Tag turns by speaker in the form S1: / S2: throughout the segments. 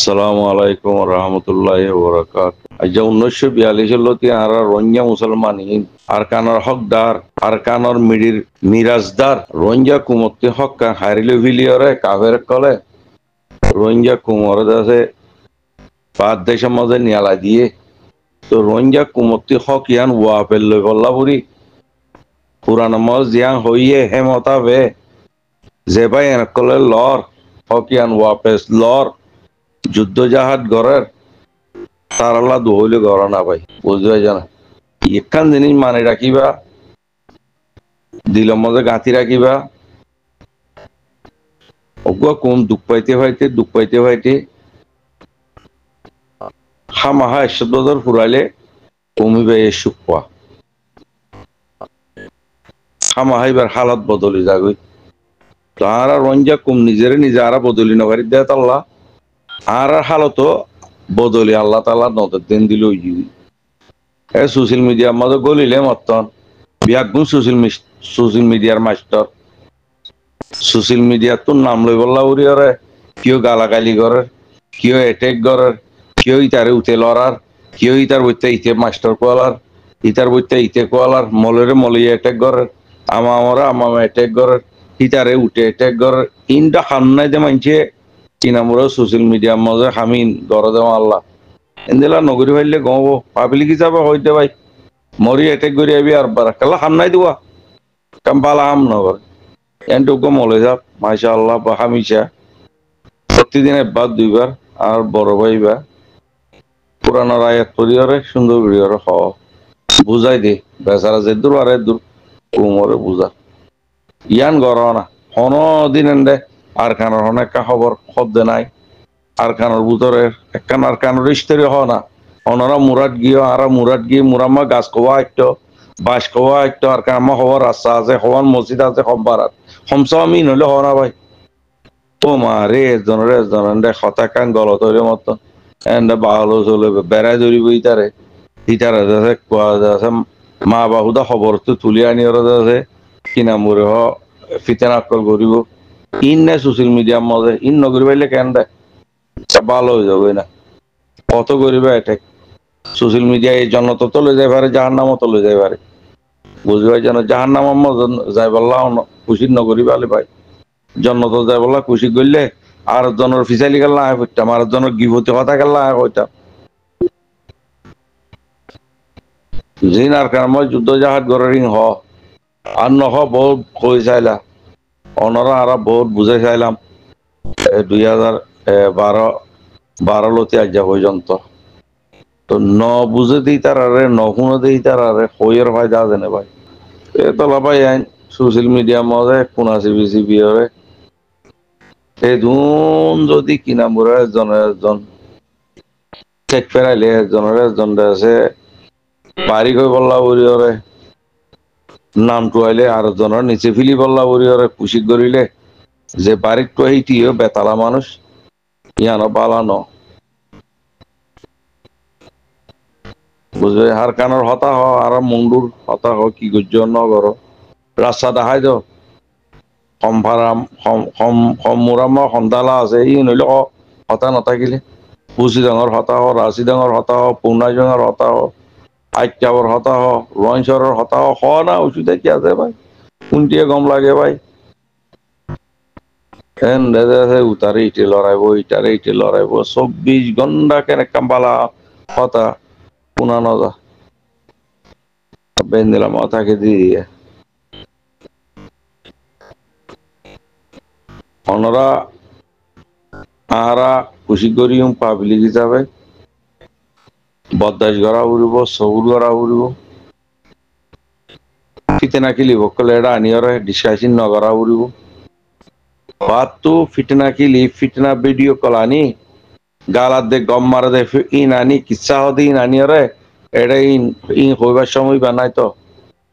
S1: আসসালামু আলাইকুম রহমতুল্লাহ বরকাত। আজ 1942 লতি আর রোহিঙ্গা মুসলমান আর কানর হকদার আর কানর মিরাজদার রোহিঙ্গা কুমতি হক হারিলে ভিলিয়রে কাভের কলে রোহিঙ্গা কুমর আছে পাঁচ দেশের মাঝে নিয়ালা দিয়ে তো রোহিঙ্গা কুমতি হক ইয়ান ওয়াপেল লই বল্লা বুড়ি পুরান মজ ইয়ান হইয়ে হেমতাবে যে ভাই এনকলে লর হক ইয়ান ওয়াপেস লর যুদ্ধ জাহাজ গড়ের তার আল্লাহ দোহইলে গড় না ভাই বুঝতে জানা একখান জিনিস মানে রাখিবা দিলের মধ্যে গাঁথি রাখিবা ওগুয়া কম দুঃখ পাইতে পাইতে হামাহা 100 বছর ফুরাইলে কমিবে এই সুখ পাওয়া হামাহা এবার হালাত বদলি যাগই তারা রঞ্জা কম নিজে আরা বদলি নগারি দেয় আল্লাহ আর হালত বদলি আল্লাহ তালা নদের দিন দিল সোশ্যাল মিডিয়ার মাঝে গলিলে মতন বিয়াগুন সোশ্যাল মিডিয়ার মাস্টার সোশ্যাল মিডিয়ার তোর নাম লই বললা উড়িয়রে কেউ গালাগালি করে কেউ অ্যাটেক করে কেউ ইতারে উঠে লড়ার কেউ ইতার বইতে ইতে মাস্টার কোয়ালার ইতার বইতে ইতে কোয়ালার মলেরে মলিয়ে অ্যাটেক করে আমরা অ্যাটেক করে ইতারে উঠে অ্যাটেক করে ইনটা হান্নাই দে মানছে কিনামুরা সোশ্যাল মিডিয়ার মাঝে হামিন গড় দেওয়া আল্লাহ এন্দেলা নগরী ভাইলে গব পাবলিক হিসাবে হইতে ভাই মরি অ্যাটেক করে আবি আর বারাকাল্লা হান্নাই দিবা কাম পালা হাম নগর এনটুকু মলে যাক মাশা আল্লাহ বা হামিশা প্রতিদিন একবার দুইবার আর বড় ভাইবা পুরানো আয়াত পরিবারে সুন্দর পরিবারে হওয়া বুঝাই দে বেচারা যে দূর আর দূর কুমরে বুঝা ইয়ান গর না হন দিন এনে আর কানোর হন একটা খবর শব্দ নাই আর কানোর ভিতরে একখান আর কানোর ইস্তেরি হ না অনারা মুরাদ গিয়ে মুরাম্মা গাছ কোয়া একটু বাস কোয়া একটু আর কামা হওয়ার রাস্তা আছে হওয়ার মসজিদ আছে হব্বারাত হমসা আমি নইলে হ না ভাই ও মা রে এজনের হতা কান গলত হইলে মতন এন্ড ভালো চলে বেড়াই ধরিব ইতারে আছে কোয়া আছে মা বাহুদা খবর তো তুলি আনি ওরা আছে কিনা মুরে হ ফিতেন আকল করিব ইন না সোশ্যাল মিডিয়ার মধ্যে ইন নগরী পাইলে কেন দেয় ভালো হয়ে যাবে না কত করিবে এটাই সোশ্যাল মিডিয়া এই জন্য তো চলে যাই পারে জাহার নামও চলে যাই পারে বুঝবে যেন জাহার নাম যাই বললা খুশি নগরী পালে ভাই জন্য তো যাই বললা খুশি করলে আর জনের ফিসাইলি গেল না করতাম আর জনের গিবতি কথা গেল না কইতাম জিন আর কারণ মই যুদ্ধ জাহাজ গড়িং হ আর নহ বহুত কই চাইলা অনরা আর বহুত বুঝাই চাইলাম 2012 লতি আজ পর্যন্ত তো ন বুঝে দিই তার আরে ন শুনে দিই তার আরে হইয়ের ভাই যা জানে ভাই এ তো লাভাই আইন সোশ্যাল মিডিয়ার মধ্যে কোনাসি বিসি বিয়রে এই ধুন যদি কিনা মুরে একজন চেক ফেরাইলে একজন আছে বাড়ি গই বললা বলিওরে নামটো আইলে আর জনের নিচে ফিলি বললা বলিওরে খুশি করিলে যে বাড়ির তো এইটিও বেতালা মানুষ ইয়ানো পালানো বুঝবে হার কানোর হতা হ আর মুন্ডুর হতা হ কি গুজ্জ নগর রাস্তা দেখাই দাও মুরাম সন্দালা আছে ই নইলে হতা নাথাকিলে পুচি ডাঙর হতা হ রাচি ডাঙর হতা হ পৌনাই ডাঙর হতা হ আইটাবর হতা হ রঞ্চরের হতা হ না ওষুধে কি আছে ভাই কোনটিয়ে গম লাগে ভাই উতারে ইটে লড়াইব 24 ঘন্টা কেন কাম্বালা হতা পুনা নজা বেন দিলাম মাথাকে দিয়ে অনরা আরা খুশি করিম পাবলিক হিসাবে বদাস গড়া উড়িব সবুর গড়া উড়িব ফিতেনা কিলি বকলে এটা আনিয়রে ডিসকাশন নগরা উড়িব বাত তো ফিটনা ভিডিও কল আনি গালার দে গম মারা দে ইন আনি কিচ্ছা হদি ইন আনিয়রে এটা ইন হইবার সময় বানাই তো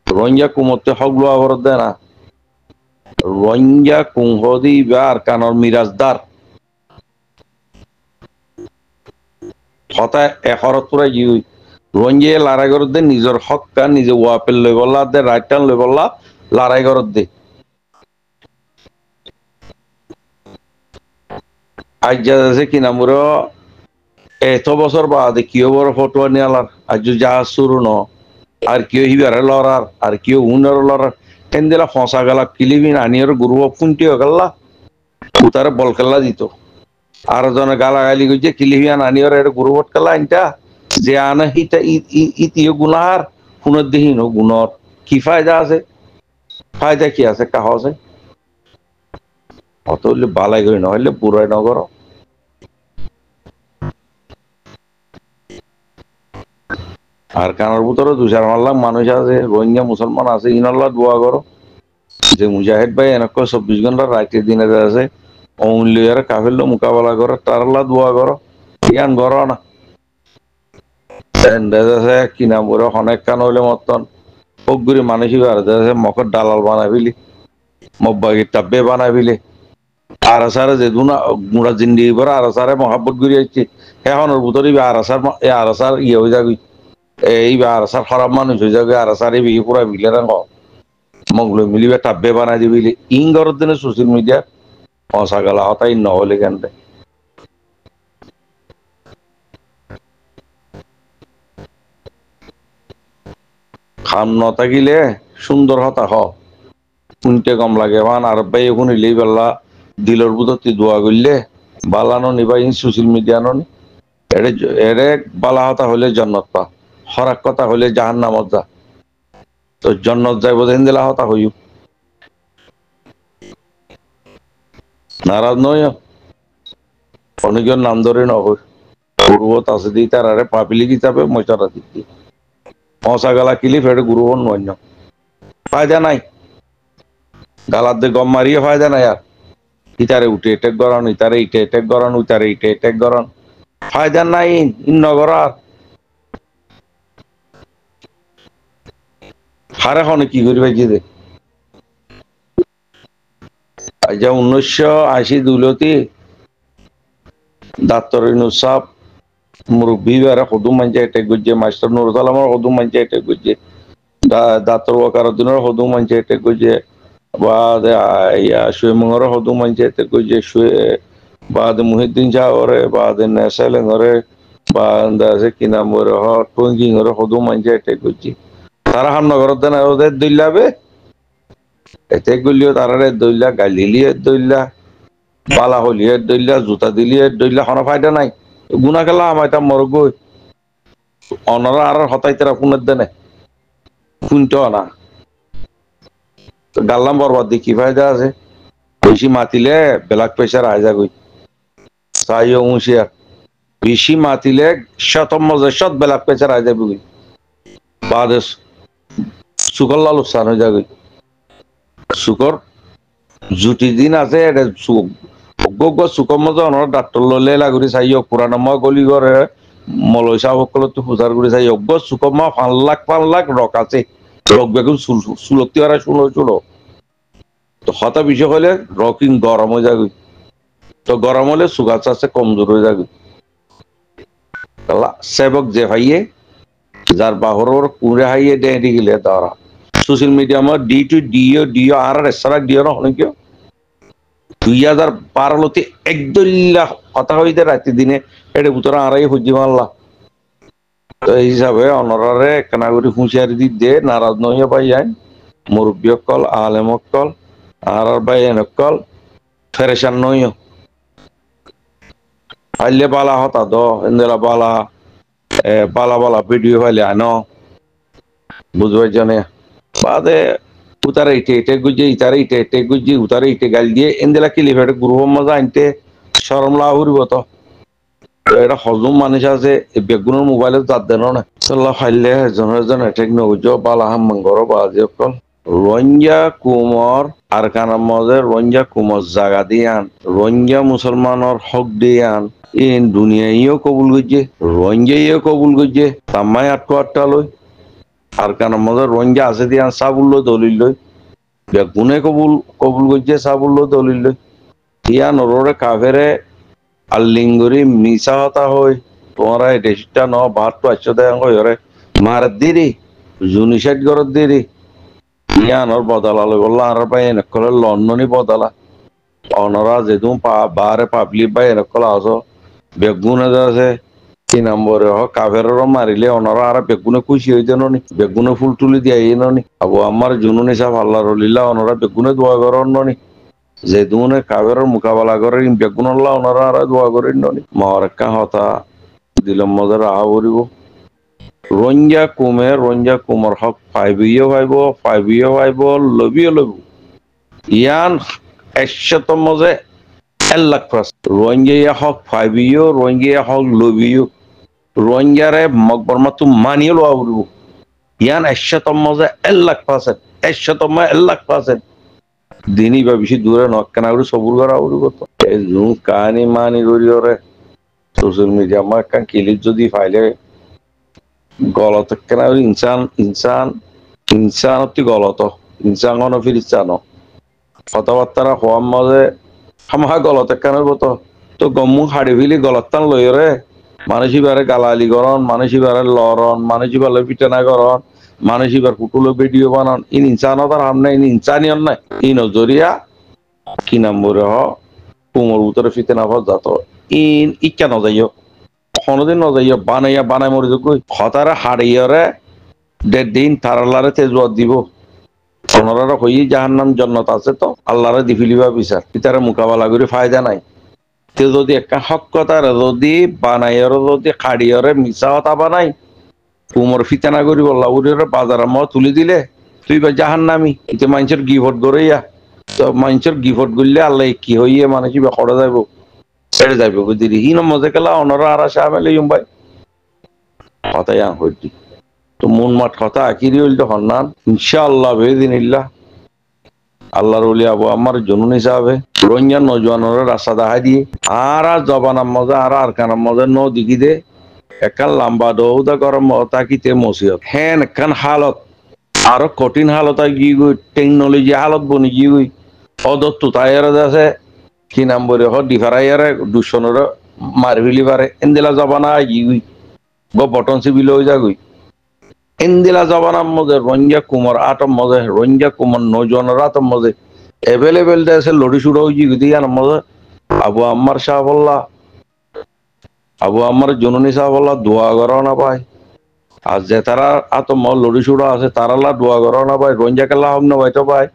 S1: রঞ্জা কুমতে হগলো আবর দে না রঞ্জা কুংহদি আর কানর মিরাজদার হতা এখরত পুরা ইউই রঞ্জে লড়াই করত দে নিজের হক কান নিজে ওয়াপেল লই বললা দে রাইট টান লই বললা লড়াই করত দে আজ যা আছে কি নামুর এত বছর বাদে কেউ বড় ফটোয়া নিয়ে আলার আজ যা শুরু ন আর কেউ হিবারে লড়ার আর কেউ উনার লড়ার এন দিলা ফসা গেলা কিলিবিন আনিয়ার গুরু ফুনটি গেল্লা উতারে বল খেলা দিত আর জনে গালাগালি করছে কিলিবিয়ান আনিয়ার এটা গুরুবট খেলা আনটা যে আনে হিটা ইতিও গুনার পুনর্দেহীন গুণর কি ফায়দা আছে ফায়দা কি আছে কাহ আছে অত হইলে বালাই করি নহলে বুড়াই নগর আর কানার ভিতরে দু চার মাল্লাখ মানুষ আছে রোহিঙ্গা মুসলমান আছে ইনাল্লাহ দোয়া করো যে মুজাহিদ ভাই এনেক 24 ঘন্টা রাতে দিনে আছে অমূল্যের কাফের মোকাবেলা করো তার আল্লাহ দোয়া করো ইয়ান করো না আছে কি নাম করে অনেক কান হইলে মতন পগুরি মানুষই আছে মকর দালাল বানাবিলি মব্বাগির টাব্বে বানাবিলি আর সারে যে দুনা গুড়া জিন্দি করে আর সারে মহাব্বত ঘুরি আসছি এখনের ভিতরে আর সার ইয়ে হয়ে যাবি এই আর সার খারাপ মানুষ হয়ে যাবে আর সার এই পুরা মিলে রাখ মগলো মিলিবে টাব্বে বানাই দিবি ইং ঘরের দিনে সোশ্যাল মিডিয়া পয়সা গেলা হতাই নহলে কেন খাম ন থাকিলে সুন্দর হতা হ শুনতে কম লাগে মান আর ভাই এখন ইলেই বেলা দিলর বুধতি দোয়া করলে বালানো নিবা ইন সোশ্যাল মিডিয়া নি এরে বালা হতা হলে জন্নত পা হরাক কথা হলে জাহান নামত যা তো জন্নত যাই বোধ দিলা হতা হইও নারাজ নয় অনেকের নাম ধরে নহর গুরুবত আছে দি তার আরে পাপিলি কিতাবে মশারা দিচ্ছি মশা গালা কিলি ফেটে গুরুবন নয় ফায়দা নাই গালার দিয়ে গম মারিয়ে ফায়দা নাই আর ইতারে উঠে এটেক গরন ইতারে ইটে এটেক গরন উতারে ইটে এটেক গরন ফায়দা নাই নগর আর হারে হনে কি করি ভাই দে আজ 1980 দুলতি ডাক্তার ইনুসাব মুরব্বী বেড়া সদু মানছে এটেক করছে মাস্টার নুরুল আলমের সদু মানছে এটেক করছে ডাক্তার ওয়াকারুদ্দিনের সদু মানছে এটেক করছে বা সুয়েমঙ্গর সদু মানছে এটেক করছে বা মুহিদ্দিন শাহরে বা নেসালেঙ্গরে বা কি নাম টুইঙ্কিং সদু মানছে এটেক করছে তারা হামনগরের দেন ওদের দইলাবে এটেক করলেও তারা দইলা গালিলিয়ে দইলা বালা হলিয়ে দইলা জুতা দিলিয়ে দইলা কোনো ফায়দা নাই গুনা খেলা আমার এটা মরগ অনরা আর হতাই তারা ফোনের দেনে শুনতে না গাল্লাম বরবাদ দিয়ে কি ফায়দা আছে বেশি মাতিলে ব্লাড প্রেশার আয় যাগই তাইও হুঁশিয়ার বেশি মাতিলে শত ব্লাড প্রেশার আয় যাবে বাদে সুকর লাল উৎসান হয়ে যাবে সুকর জুটি দিন আছে সুকর মজা অনর ডাক্তার ললে লাগুরি চাইও পুরানো মা গলি ঘরে মলয় সাহ সকলতো পূজার করে চাই অজ্ঞ সুকর মা 5 লাখ রক আছে রক বেগুন সুলতি হারা শুনো তো হতা বিষয় হলে রকিং গরম হয়ে যাবে তো গরম হলে সুগার চাষে কমজোর হয়ে যাবে সেবক যে ভাইয়ে যার বাহর কুড়ে হাইয়ে ডেঁটি গেলে তারা সোশ্যাল মিডিয়া আমার ডিও আর এসারা ডিও না অনেক 2012 একদল্লা কথা হইতে রাতে দিনে এটা ভিতরে আড়াই খুঁজি মারলা তো এই হিসাবে অনরারে কানাগুড়ি হুঁশিয়ারি দি দে নারাজ নহিয়া পাই যায় মুরব্বী অকল আলেম অকল আর ভাই এনেকল ফেরেশান নইও আইলে বালা হতা দো এন্দেলা বালা ভিডিও ফাইলে আনো বুঝবাই জানে বাদে উতারে ইটে গুজে ইতারে ইটে গুজি উতারে ইটে গাল দিয়ে এন্দেলা কিলি ফেটে গ্রুপ মজা আনতে শরম লা হরিব তো এটা হজম মানুষ আছে বেগুনের মোবাইলে তার দেন না সাল্লাহ ফাইলে এজন এটেক নগুজ বালা হাম মঙ্গর বাজি অকল রোহিঙ্গা কুমর আর কানার মজে রোহিঙ্গা কুমর জাগা দিয়ান রোহিঙ্গা মুসলমানের হক দিয়ান ইন দুনিয়াইও কবুল করছে রোহিঙ্গাইও কবুল করছে তামাই আটটা লই আর কানার মজে রোহিঙ্গা আছে দিয়ান সাবুল্লো দলিল লই বেগুনে কবুল করছে সাবুল্লো দলিল লই ইয়ান ওরে কাফেরে আল্লিঙ্গুরি মিশা হতা হই তোমরা দেশটা ন ভাতটো আচ্ছ দেয় হরে মার দিরি জুনিসাইড গরত দিরি ইয়ানোর বদলা লই বললা আর পাই এনেকলে লন্ডনই বদলা অনরা যেদুম বারে পাবলি পাই এনেকলে আস বেগুন আছে কি নম্বরে কাভেরর মারিলে অনরা আর বেগুনে খুশি হইতেন নি বেগুনে ফুল তুলি দিয়ে নি আবু আমার জুনুনি সাহ আল্লাহ রলিল্লা অনরা বেগুনে দোয়া করেন নি যে দুনে কাভেরর মোকাবেলা করে বেগুন আল্লাহ অনরা আর দোয়া করেন নি মহারেক্কা হতা দিলম মজার আহা করিব রঞ্জা কুমর হক ফাইবিও ফাইব লবিও লব ইয়ান একশত মজে 1,00,000 রঞ্জিয়া হক ফাইবিও রঞ্জিয়া হক লবিও রঞ্জারে মকবরমাতু মানিয়ে লওয়া উড়ব ইয়ান একশত মজে 1,00,000 একশত 1,00,000 দিনই বা বেশি দূরে নক্কানা উড়ি সবুর করা উড়ব তো এই জুন কাহানি মানি করিওরে সোশ্যাল মিডিয়া আমার একটা ক্লিপ যদি ফাইলে গলত কেনা ইনসান অতি গলত ইনসান কোনো ফিরিস্তান কথাবার্তা হওয়ার মাঝে হামহা গলত কেন তো তো গম্মু হাড়ি ফিলি গলতান লইরে মানুষ বারে গালালি করন মানুষ বারে লড়ন মানুষ বারে পিটানা করন মানুষ বার ফুটুলো ভিডিও বানান ইনসানতার হামনে ইনসানিয়ন নাই নজরিয়া কি নম্বরে কুমোর ভিতরে ফিতে না যাত ইচ্ছা নজাইও কোনোদিন নজাইও বানাই মরে যোগ হতারে হাড়িয়রে 1.5 দিন তারালারে তেজুয়াত দিব ওনারা হই জাহান্নাম জন্নত আছে তো আল্লাহরে দি ফিলিবা বিচার ইতারে মোকাবেলা করে ফায়দা নাই তে যদি একটা হক কথার যদি বানাইয়র যদি খাড়িয়রে মিছা হতা বানাই কুমোর ফিতানা করি বললা উড়ে বাজারের মত তুলি দিলে তুই বা জাহান্নামি ইতে মানুষের গিফট গড়াইয়া তো মানুষের গিফট করলে আল্লাহ কি হইয়ে মানুষ বা খড়ে যাইব ছেড়ে যাইব দিদি হিন মজে গেলা অনরা আর আসা আমেলে ভাই কথাই হইতি তো মন মাঠ কথা আকিরি হইল তো হন্নান ইনশাআল্লাহ বেদিনিল্লাহ আল্লাহর ওলি আবু আমার জনুন হিসাবে রঞ্জান নজওয়ানরা রাস্তা দেখা দিয়ে আর জবানার মজা আর কানার মজা ন দিকি দে একান লম্বা দৌদা গরম তাকিতে মসিয়ত হ্যান একান হালত আরো কঠিন হালত গিয়ে গই টেকনোলজি হালত বনি গিয়ে গই অদত্ত তাইয়ার আছে কি নাম বলে ডিফারাইয়ারে দুশনের মার ফেলি পারে এন্দিলা জবানা গিয়ে গই বটন চিবিল হয়ে যা গই এন্দিলা জবানার মধ্যে রঞ্জা কুমার আটম মজে রঞ্জা কুমার নজনের আটম মজে এভেলেবেল দেশে লড়ি শুরু হয়ে গিয়ে ইয়ার মজে আবু আম্মার শাহবল্লাহ আবু আমার জননী সাহাবল্লাহ দোয়া করো না ভাই আর যে তারা আতম লড়ি শুরু আছে তারাল্লাহ দোয়া করো না ভাই রঞ্জা কেল্লা হম না ভাই তো ভাই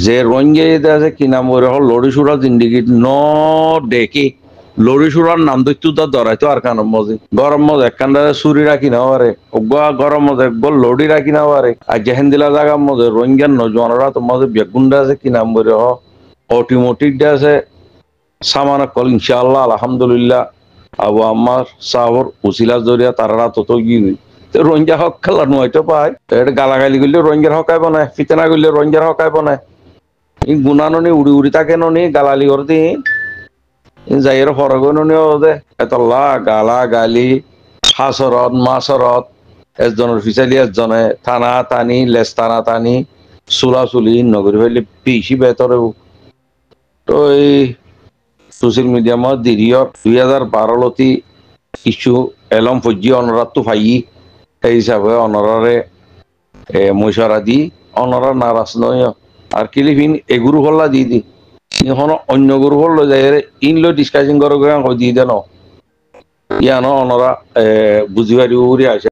S1: যে রঞ্জে আছে কি নাম ওরে লড়ি শুরা জিন্দিগি ন দেখি লড়ি শুরার নাম দৈত্য তার ধরাইতো আর কান মজে গরম মজে একখানটা চুরি রাখি না পারে গরম মজে একবার লড়ি রাখি না পারে আর যেহেন দিলা জায়গা মজে রঞ্জান নজওয়ানরা তো মজে বেগুন্ডা আছে কি নাম বলে অটোমেটিক আছে সামানা কল ইনশাআল্লাহ আলহামদুলিল্লাহ আবু আমার সাহর উসিলা জরিয়া তারা তত গিয়ে রঞ্জা হক খেলা নয়তো পায় এটা গালাগালি করলে রঞ্জার হকাই বনায় ফিতেনা করলে রঞ্জার হকাই বনায় গুণানো নি উড়ি থাকে নি গালালি করতে যাইয়ের ফরগনো নি ওদে এতল্লা গালা গালি হাসরত মাসরত একজনের ফিচালি একজনে থানা টানি লেস টানা টানি চুলা চুলি নগরী ফেলে বেশি বেতরে তো এই সোশ্যাল মিডিয়ামত দিরিয়র 2012 লতি কিছু এলম ফজি অনরাত ফাই এই হিসাবে অনরারে মশারা দি অনরা নারাজ নয় আর কিলিফিন এগুরু হল্লা দি এখন অন্য গুরু হল যাই ইনলো ডিসকাশন করে দিয়ে দেন ইয়ানো অনরা বুঝি পারি আসে